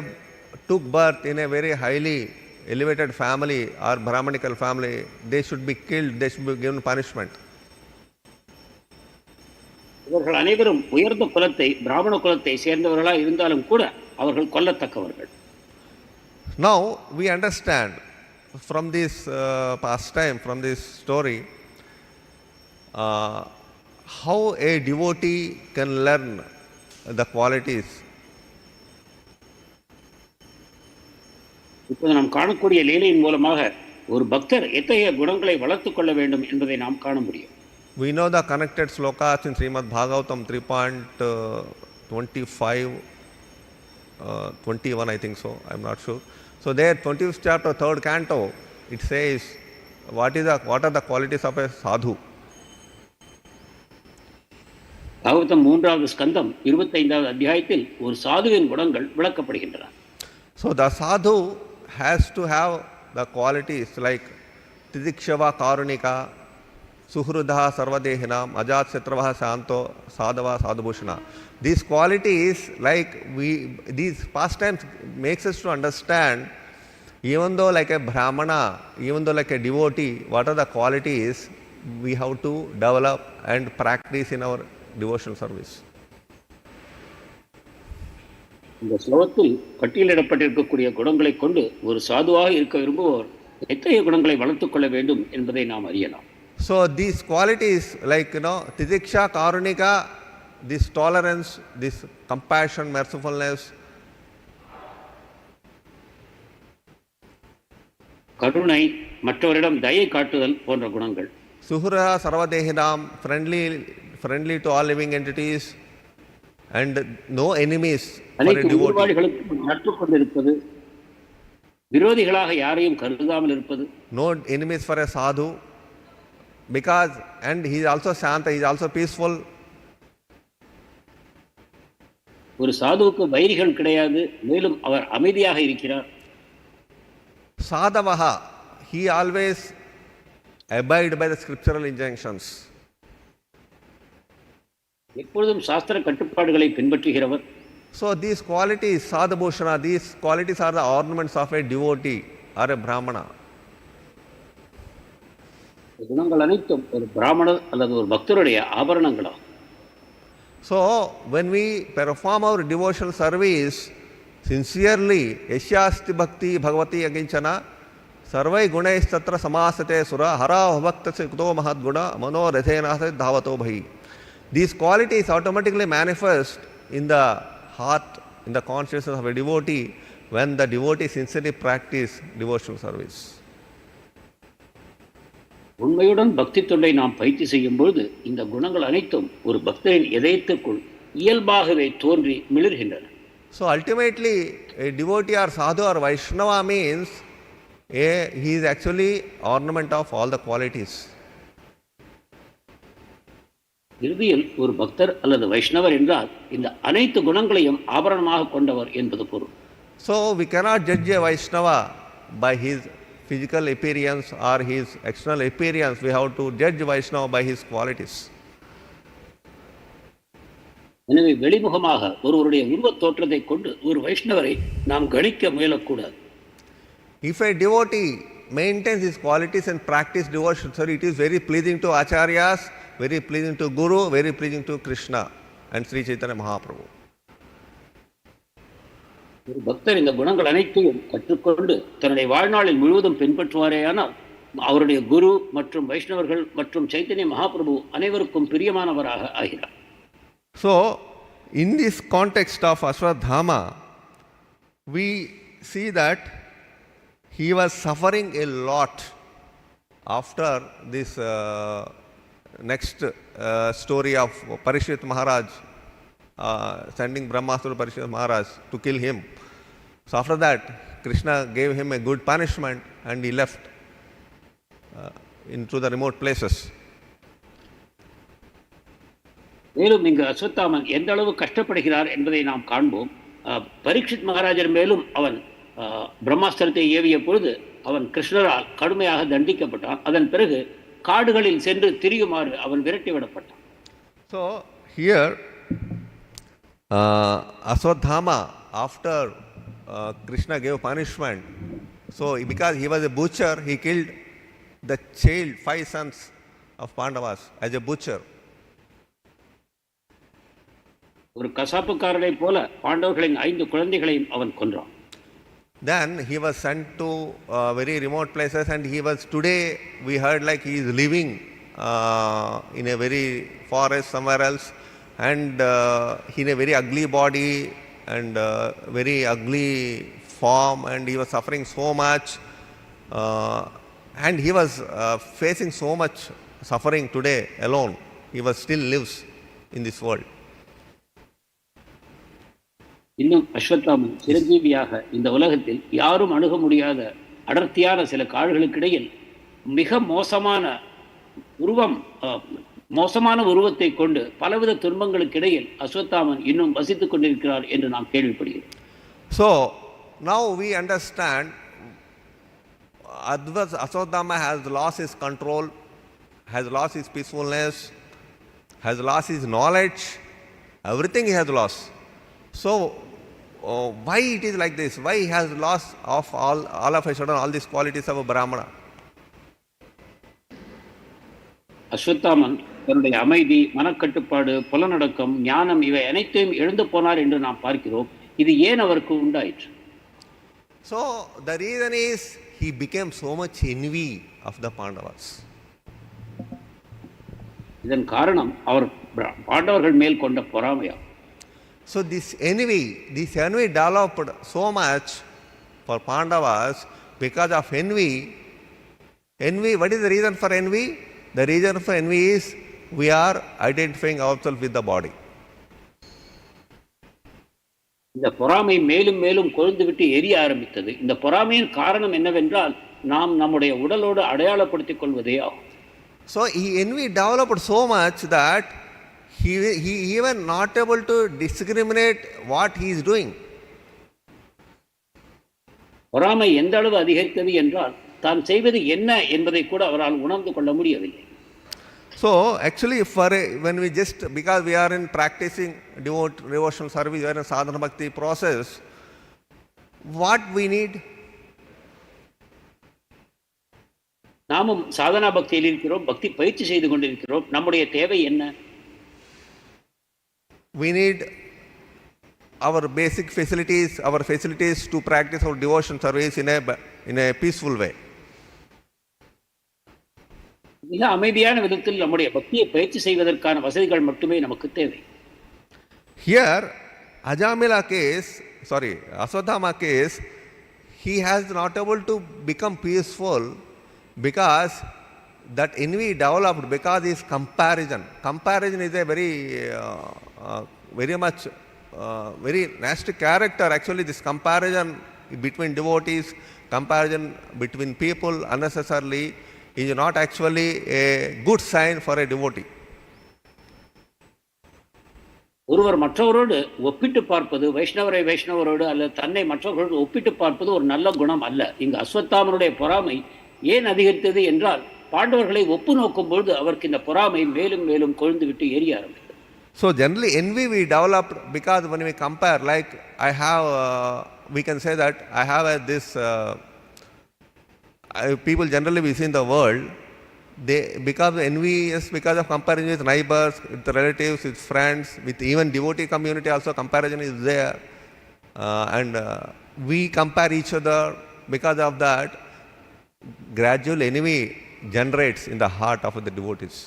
took birth in a very highly elevated family or Brahmanical family, they should be killed, they should be given punishment. இவர்கள் அனைவரும் உயர்ந்த குலத்தை பிராமண குலத்தை சேர்ந்தவர்களாக இருந்தாலும் கூட அவர்கள் கொல்லத்தக்கவர்கள். Now we understand from this pastime, from this story, how a devotee can learn the qualities. இப்போது நாம் காணக்கூடிய லீலையின் மூலமாக ஒரு பக்தர் எத்தகைய குணங்களை வளர்த்துக் கொள்ள வேண்டும் என்பதை நாம் காண முடியும். We know the connected slokas in Srimad Bhagavatam 3.25, 21 I think so, I am not sure. So there 20th chapter 3rd canto it says what are the qualities of a sadhu. Bhagavatam 3வது ஸ்கந்தம் 25வது அத்தியாயத்தில் ஒரு சாதுவின் குணங்கள் விளக்கப்படுகின்றன. So the sadhu has to have the qualities like tidikshava karunika, suhruda sarvadehinam, ajat shatrava shanto, sadhava sadhubhushana. These qualities, like these pastimes makes us to understand, even though like a brahmana, even though like a devotee, what are the qualities we have to develop and practice in our devotional service. இந்த ஸ்லோகத்தில் பட்டியலிடப்பட்டிருக்கக்கூடிய குணங்களை கொண்டு ஒரு சாதுவாக இருக்க விரும்புவோர் எத்தகைய குணங்களை வளர்த்துக் கொள்ள வேண்டும் என்பதை நாம் அறியலாம். So these qualities like tidiksha karunika, this tolerance, this compassion, mercifulness, கருணை, மற்றவரிடம் தயை காட்டுதல் போன்ற குணங்கள். suhra sarvadehinam, friendly to all living entities and no enemies for a devotee. நட்பு கொண்டிருப்பது, விரோதிகளாக யாரையும் கருதாமல் இருப்பது. No enemies for a sadhu, because and he is also shanta, he is also peaceful. ஒரு சாதுவுக்கு வைரிகள் கிடையாது, மேலும் அவர் அமைதியாக இருக்கிறார். Sadhavaha, he always abide by the scriptural injunctions. எப்பொழுதும் சாஸ்திர கட்டுப்பாடுகளை பின்பற்றுகிறவர். So these qualities, sadhubhushana, these qualities are the ornaments of a devotee or a brahmana. குணங்கள் அனைத்தும் ஒரு பிராமணர் அல்லது ஒரு பக்தருடைய ஆபரணங்களாகும். So when we perform our devotional service sincerely, yashyasti bhakti bhagavati aginchana sarvai gunais tatra samasate sura hara bhaktasya kuto mahad guna mano rathena dhavato bhai. These qualities automatically manifest in the heart, in the consciousness of a devotee when the devotee sincerely practice devotional service. உண்மையுடன் பக்தி தொண்டை நாம் பயிற்சி செய்யும் பொழுது இந்த குணங்கள் அனைத்தும் ஒரு பக்தரின் இதயத்திற்குள் இயல்பாகவே தோன்றி மிளர்கின்றன. So ultimately a devotee or sadhu or Vaishnava means he is actually ornament of all the qualities. இறுதியில் ஒரு பக்தர் அல்லது வைஷ்ணவர் என்றால் இந்த அனைத்து குணங்களையும் ஆபரணமாக கொண்டவர் என்பது பொருள். So we cannot judge a Vaishnava by his physical appearance or his external appearance. We have to judge Vaishnava by his qualities. எனவே வெளிமுகமாக ஒருவருடைய உருவத் தோற்றத்தை கொண்டு ஒரு வைஷ்ணவரை நாம் கணிக்க முயலக்கூடாது. If a devotee maintains his qualities and practice devotion, so it is very pleasing to acharyas, very pleasing to Guru, very pleasing to Krishna and Sri Chaitanya Mahaprabhu. ஒரு பக்தர் இந்த குணங்கள் அனைத்தையும் கற்றுக்கொண்டு தன்னுடைய வாழ்நாளில் முழுவதும் பின்பற்றுவாரேயானால் அவருடைய குரு மற்றும் வைஷ்ணவர்கள் மற்றும் சைத்தன்ய மகாபிரபு அனைவருக்கும் பிரியமானவராக ஆகிறார். So in this context of Asvatthama, we see that he was suffering a lot after this next story of Parishit Maharaj sending Brahmastra to Parishit Maharaj to kill him. So after that, Krishna gave him a good punishment and he left into the remote places. மேலும் இங்கு அஸ்வத்தாமன் எந்த அளவு கஷ்டப்படுகிறார் என்பதை நாம் காண்போம். பரீட்சித் மகாராஜர் மேலும் அவன் பிரம்மாஸ்திரத்தை ஏவிய பொழுது அவன் கிருஷ்ணரால் கடுமையாக தண்டிக்கப்பட்டான். அதன் பிறகு காடுகளில் சென்று திரியுமாறு அவன் விரட்டிவிடப்பட்டான். So here Asvatthama, after Krishna gave punishment, so because he was a butcher, he killed the child, 5 sons of Pandavas as a butcher. ஒரு கசாப்புக்காரனை போல பாண்டவர்களின் 5 குழந்தைகளையும் அவன் கொன்றான். Then he was sent to very remote places, and he was, today we heard like he is living in a very forest somewhere else, and in a very ugly body and very ugly form, and he was suffering so much. And he was facing so much suffering today alone. He was still lives in this world. இன்னும் அஸ்வத்தாமன் சிரஞ்சீவியாக இந்த உலகத்தில் யாரும் அணுக முடியாத அடர்த்தியான சில காடுகளுக்கிடையில் மிக மோசமான உருவத்தை கொண்டு பலவித துன்பங்களுக்கு இடையில் அஸ்வத்தாமன் இன்னும் வசித்துக் கொண்டிருக்கிறார் என்று நாம் கேள்விப்படுகிறோம். So now we understand Asvatthama has lost his control, has lost his peacefulness, has lost his knowledge, everything he has lost. So why it is like this? Why he has lost of all of a sudden all these qualities of a Brahmana? Ashwatthama தன்னுடைய அமைதி, மனக்கட்டுப்பாடு, புலனடக்கம், ஞானம் இவை அனைத்தையும் இழந்து போனார் என்று நாம் பார்க்கிறோம். இது ஏன் அவருக்கு உண்டாயிற்று? So the reason is he became so much envy of the Pandavas. இதன் காரணம் அவர் பாண்டவர்கள் மேல் கொண்ட பொறாமையா. So this envy developed so much for Pandavas because of envy. What is the reason for envy? The reason for envy is we are identifying ourselves with the body. இந்த பொறாமை மேலும் மேலும் கொழுந்து விட்டு எரிய ஆரம்பித்தது. இந்த பொறாமையின் காரணம் என்னவென்றால் நாம் நம்முடைய உடலோடு அடையாளப்படுத்திக் கொள்வதே ஆகும். So envy developed so much that he even not able to discriminate what he is doing. பொறாமை எந்த அளவு அதிகரித்தது என்றால் தான் செய்வது என்ன என்பதை கூட அவரால் உணர்ந்து கொள்ள முடியவில்லை. So actually when we just, because we are in practicing devotional service, we are in sadhana bhakti process, what we need? நாமும் சாதனா பக்தியில் இருக்கிறோம், பக்தி பயிற்சி செய்து கொண்டிருக்கிறோம். நம்முடைய தேவை என்ன? We need our basic facilities to practice our devotion service in a peaceful way. மிக அமைதியான விதத்தில் நம்முடைய பக்தியை பயிற்சி செய்வதற்கான வசதிகள் மட்டுமே நமக்கு தேவை. Here Asvatthama case, he has not able to become peaceful because that envy developed because his comparison is a very much very nasty character. Actually this comparison between devotees, comparison between people unnecessarily is not actually a good sign for a devotee. ஒருவர் மற்றவரோடு ஒப்பிட்டு பார்ப்பது, வைஷ்ணவரோடு அல்லது தன்னை மற்றவர்களோடு ஒப்பிட்டு பார்ப்பது ஒரு நல்ல குணம் அல்ல. இங்கு அஸ்வத்தாமனுடைய பொறாமை ஏன் அதிகரித்தது என்றால் பாண்டவர்களை ஒப்பு நோக்கும் பொழுது அவருக்கு இந்த பொறாமை மேலும் மேலும் கொழுந்து விட்டு எரிய ஆரம்பித்தது. So generally envy we developed because when we compare, like we can say that I have this people generally we see in the world, they because envious because of comparison with neighbors, with relatives, with friends, with even devotee community also comparison is there, and we compare each other. Because of that, gradual envy generates in the heart of the devotees.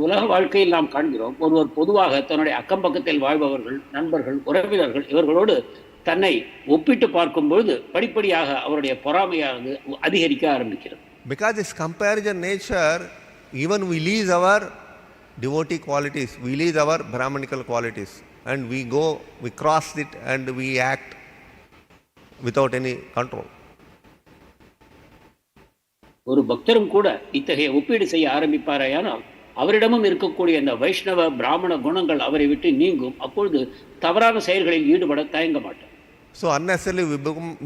உலக வாழ்க்கையில் நாம் காண்கிறோம், ஒருவர் பொதுவாக தன்னுடைய அக்கம் பக்கத்தில் வாழ்பவர்கள், நண்பர்கள், உறவினர்கள் இவர்களோடு தன்னை ஒப்பிட்டு பார்க்கும்போது படிப்படியாக அவருடைய பொறாமையானது அதிகரிக்க ஆரம்பிக்கிறது. Because this comparison nature, even we lose our devotee qualities, we lose our brahmanical qualities, and we cross it and we act without any control. ஒரு பக்தரும் கூட இத்தகைய ஒப்பீடு செய்ய ஆரம்பிப்பாரையானால் அவரிடமும் இருக்கக்கூடிய அந்த வைஷ்ணவ பிராமண குணங்கள் அவரை விட்டு நீங்கும். அப்பொழுது தவறான செயல்களில் ஈடுபட தயங்க மாட்டார். So unnecessarily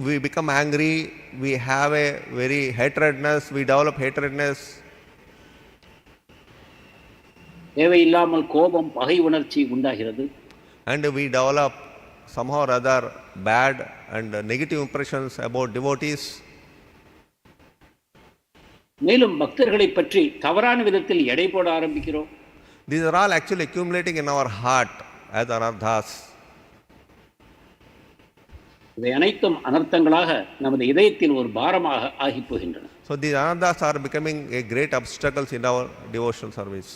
we become angry, we have a very hatredness, we develop hatredness. தேவையில்லாமல் கோபம், பகை உணர்ச்சி உண்டாகிறது. And we develop somehow or other bad and negative impressions about devotees. மேலும் பக்தர்களை பற்றி தவறான விதத்தில் எடை போட ஆரம்பிக்கிறோம். These are all actually accumulating in our heart as anarthas. இவை அனைத்தும் அனர்த்தங்களாக நமது இதயத்தில் ஒரு பாரமாக ஆகி போகின்றன. So these anarthas are becoming a great obstacles in our devotional service.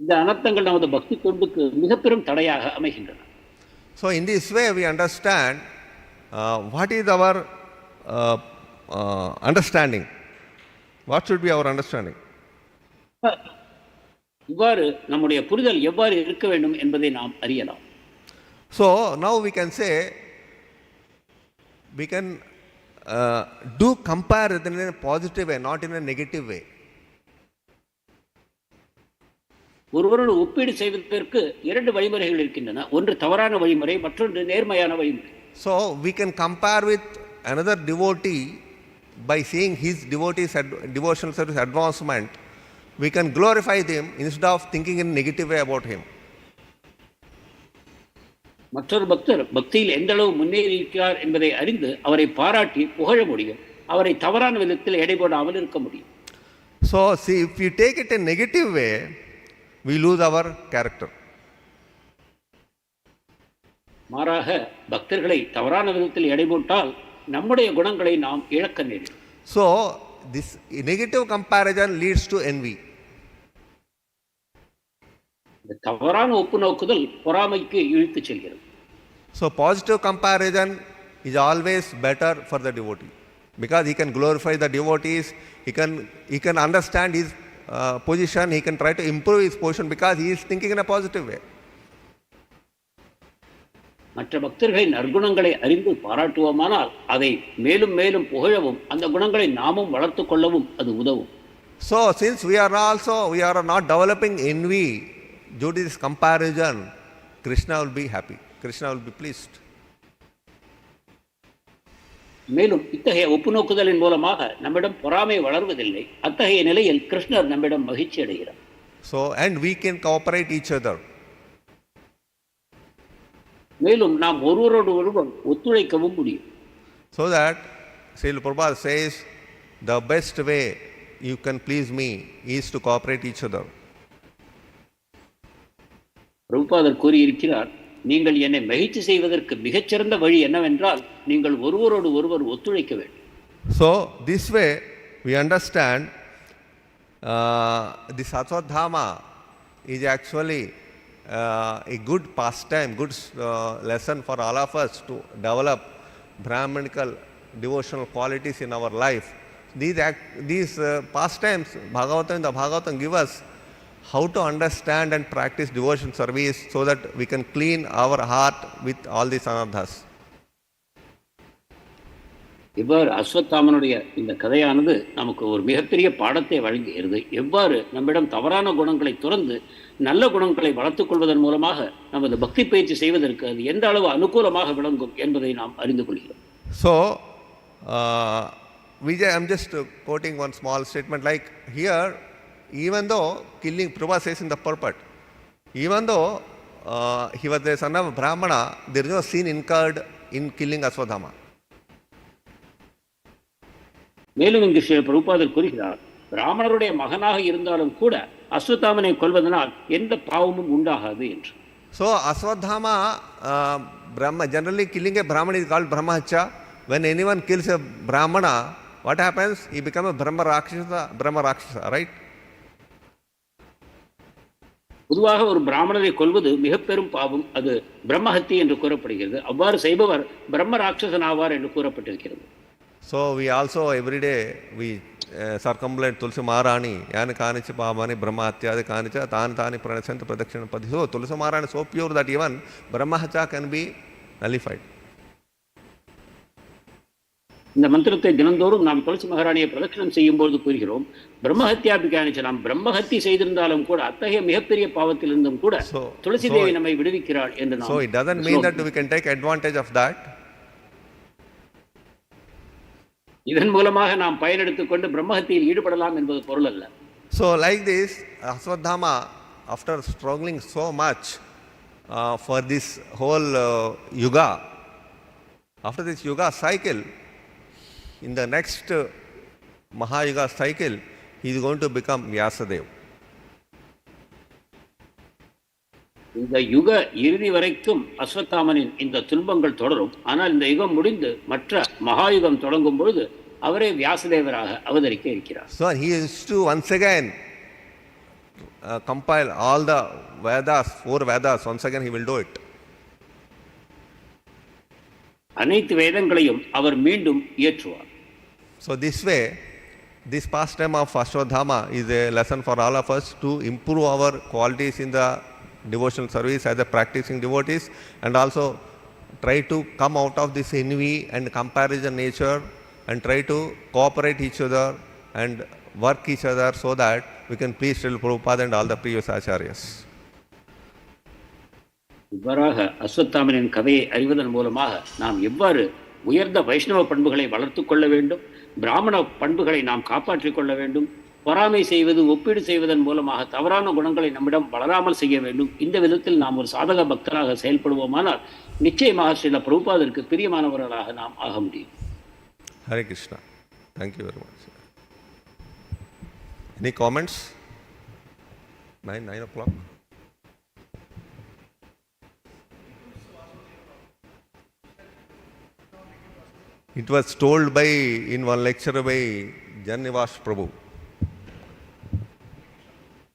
இந்த அனர்த்தங்கள் நமது பக்தி தொண்டுக்கு மிக பெரும் தடையாக அமைகின்றன. So in this way we understand what is our understanding? What should be our understanding? இவ்வாறு நம்முடைய புரிதல் எவ்வாறு இருக்க வேண்டும் என்பதை நாம் அறியலாம். So now we can say, we can do comparison in a positive way, not in a negative way. ஒருவரோடு ஒப்பீடு செய்வதற்கு இரண்டு வழிமுறைகள் இருக்கின்றன. ஒன்று தவறான வழிமுறை, மற்றொன்று நேர்மையான வழிமுறை. So we can compare with another devotee by seeing his devotional service advancement. We can glorify him instead of thinking in a negative way about him. மற்றொரு பக்தர் பக்தியில் எந்த அளவு முன்னேறி இருக்கிறார் என்பதை அறிந்து அவரை பாராட்டி புகழ முடியும். அவரை தவறான விதத்தில் எடை போடாமல் இருக்க முடியும். So see, if you take it in a negative way, we lose our character. மாறாக பக்தர்களை தவறான விதத்தில் எடை போட்டால் நம்முடைய குணங்களை நாம் இழக்க நேரிடும். So this negative comparison leads to envy. இந்த தவறான ஒப்புநோக்குதல் பொறாமைக்கு இழுத்துச் செல்கிறது. So positive comparison is always better for the devotee, because he can glorify the devotees, he can understand his position, he can try to improve his position because he is thinking in a positive way. மற்ற பக்தர்களின் நற்குணங்களை அறிந்து பாராட்டுவோமானால் அதை மேலும் மேலும் புகழவும் அந்த குணங்களை நாமும் வளர்த்து கொள்ளவும் அது உதவும். So since we are not developing envy due to this comparison, Krishna will be happy, Krishna will be pleased. மேலும் இத்தகைய ஒப்புநோக்குதலின் மூலமாக நம்மிடம் பொறாமை வளர்வதில்லை. அத்தகைய நிலையில் கிருஷ்ணர் நம்மிடம் மகிழ்ச்சி அடைகிறார். So and we can cooperate each other. மேலும் நாம் ஒருவரோடு ஒருவர் ஒத்துழைக்கவும் முடியும். So that Srila Prabhupada says, the best way you can please me is to cooperate each other. பிரபுபாதர் கூறியிருக்கிறார், நீங்கள் என்னை மகிழ்ச்சி செய்வதற்கு மிகச்சிறந்த வழி என்னவென்றால் நீங்கள் ஒருவரோடு ஒருவர் ஒத்துழைக்க வேண்டும். So this way we understand this Asvatthama is actually a good pastime, good lesson for all of us to develop Brahmanical devotional qualities in our life. These pastimes, the Bhagavatam give us how to understand and practice devotion service so that we can clean our heart with all these anarthas. இவ்வாறு அஸ்வத்தாமனுடைய இந்த கதையானது நமக்கு ஒரு மிகப்பெரிய பாடத்தை வழங்குகிறது. எவ்வாறு நம்மிடம் தவறான குணங்களை துறந்து நல்ல குணங்களை வளர்த்துக் கொள்வதன் மூலமாக நமது பக்தி பயிற்சி செய்வதற்கு அது எந்த அளவு அனுகூலமாக விளங்கும் என்பதை நாம் அறிந்து கொள்கிறோம். So Vijay, I'm just quoting one small statement, like here, even though killing, Prabhupada says in the purport, even though he was the son of Brahmana, there is no sin incurred in killing Asvatthama. மேலும் இங்கு ஸ்ரீ பிரபுபாதர் கூறுகிறார், பிராமணருடைய மகனாக இருந்தாலும் கூட அஸ்வத்தாமனை கொல்வதனால் எந்த பாவமும் உண்டாகாது என்று. So Asvatthama, generally killing a Brahmana is called Brahmahatya. When anyone kills a Brahmana, what happens? He becomes a Brahma Rakshasa, right? பொதுவாக ஒரு பிராமணரை கொல்வது மிக பெரும் பாவம். அது பிரம்மஹத்தி என்று கூறப்படுகிறது. அவ்வாறு செய்பவர் பிரம்ம ராட்சசன் ஆவார் என்று கூறப்பட்டிருக்கிறது. So we also every day we circumambulate Tulsi Maharani, yani kanicha pavani brahmahatyadi kanicha tani pranasanta pradakshina padi. So Tulsi Maharani is so pure that even brahmahatya can be nullified. இந்த மந்திரத்தை தினந்தோறும் நாம் துளசி மகாராணியை பிரதட்சணம் செய்யும் போது கூறுகிறோம், பிரம்மஹத்யாபிகானிச்ச, நாம் பிரம்மஹத்தி செய்திருந்தாலும் கூட அத்தகைய மிகப்பெரிய பாவத்திலிருந்தும் கூட துளசி தேவி நம்மை விடுவிக்கிறாள் என்று நாம். So it doesn't mean that we can take advantage of that. இதன் மூலமாக நாம் பயனெடுத்துக் கொண்டு பிரம்மஹத்தியில் ஈடுபடலாம் என்பது பொருள் அல்ல. So like this, Asvatthama, after struggling so much for this whole yuga, after this yuga cycle, in the next Mahayuga cycle, he is going to become Vyasadeva. இந்த யுக இறுதி வரைக்கும் அஸ்வத்தாமனின் இந்த துன்பங்கள் தொடரும். ஆனால் இந்த யுகம் முடிந்து மற்ற மகாயுகம் தொடங்கும் பொழுது அவரே வியாசதேவராக அவதரிக்க இருக்கிறார். So he is to once again compile all the Vedas, 4 Vedas. Once again he will do it. அனைத்து வேதங்களையும் அவர் மீண்டும் இயற்றுவார். So this way, this pastime of Asvatthama is a lesson for all of us to improve our qualities in the devotional service as a practicing devotees, and also try to come out of this envy and comparison nature and try to cooperate each other and work each other so that we can please Srila Prabhupada and all the previous acharyas. இவ்வாறாக அஸ்வத்தாமனின் கதையை அறிவதன் மூலமாக நாம் எவ்வாறு உயர்ந்த வைஷ்ணவ பண்புகளை வளர்த்து கொள்ள வேண்டும், பிராமண பண்புகளை நாம் காப்பாற்றிக் கொள்ள வேண்டும், பொறாமை செய்வது ஒப்பீடு செய்வதன் மூலமாக தவறான குணங்களை நம்மிடம் வளராமல் செய்ய வேண்டும். இந்த விதத்தில் நாம் ஒரு சாதக பக்தராக செயல்படுவோமானால் நிச்சயமாக ஸ்ரீல பிரபுபாதருக்கு பிரியமானவர்களாக நாம் ஆக முடியும். Hare Krishna. Thank you very much. Any comments? 9 o'clock. It was told by, in one lecture by Janivas Prabhu.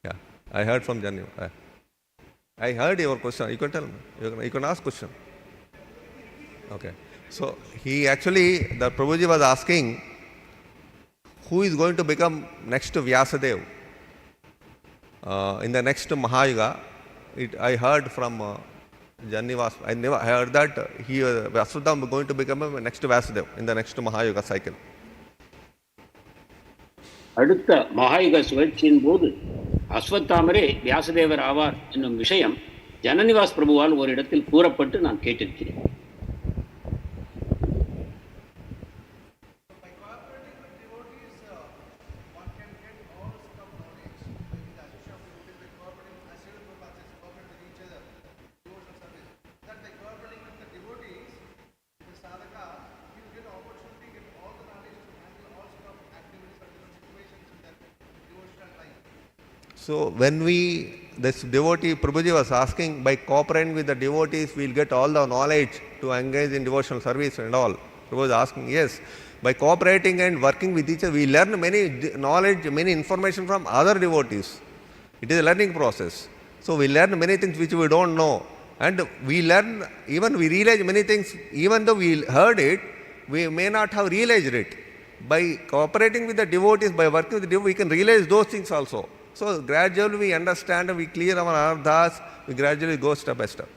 Yeah, I heard from Janivas. I heard your question. You can tell me. You can ask question. Okay. So he actually, the Prabhuji was asking, who is going to become next to Vyasadeva in the next Mahayuga? I heard from Janivas. I never heard that Asvatthama is going to become next Vyasadeva in the next Mahayuga cycle. அடுத்த மகாயுக சுழற்சியின் போது அஸ்வத்தாமரே வியாசதேவர் ஆவார் என்னும் விஷயம் ஜனனிவாஸ் பிரபுவால் ஒரு இடத்தில் கூறப்பட்டு நான் கேட்டிருக்கிறேன். So when this devotee, Prabhuji was asking, by cooperating with the devotees, we'll get all the knowledge to engage in devotional service and all. Prabhuji was asking, yes, by cooperating and working with each other, we learn many knowledge, many information from other devotees. It is a learning process. So we learn many things which we don't know. And we learn, even we realize many things, even though we heard it, we may not have realized it. By cooperating with the devotees, by working with the devotees, we can realize those things also. So gradually we understand and we clear our anarthas, we gradually go step by step.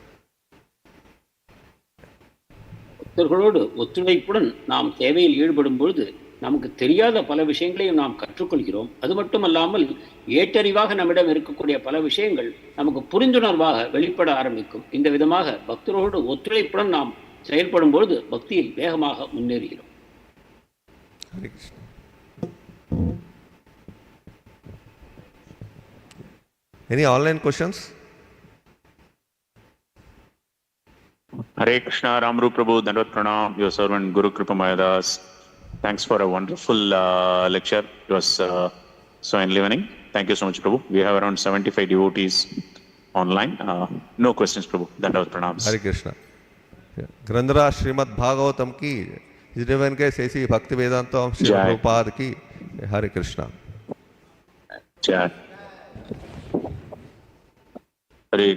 பக்தர்களோடு ஒத்துழைப்புடன் நாம் சேவையில் ஈடுபடும் பொழுது நமக்கு தெரியாத பல விஷயங்களையும் நாம் கற்றுக்கொள்கிறோம். அது மட்டுமல்லாமல் ஏற்றறிவாக நம்மிடம் இருக்கக்கூடிய பல விஷயங்கள் நமக்கு புரிந்துணர்வாக வெளிப்பட ஆரம்பிக்கும். இந்த விதமாக பக்தர்களோடு ஒத்துழைப்புடன் நாம் செயல்படும் பொழுது பக்தியில் வேகமாக முன்னேறுகிறோம். Any online questions? Hare Krishna, Ramru Prabhu, Dandavat Pranam, your servant Guru Kripa Mayadas. Thanks for a wonderful lecture. It was so enlivening. Thank you so much, Prabhu. We have around 75 devotees online. No questions, Prabhu. Dandavat Pranams. Hare Krishna. Grandhara Srimad Bhagavatam ki, Jivan ke Sesi Bhakti Vedantam Sri Draupadi ki. Hare Krishna. Jai. Hare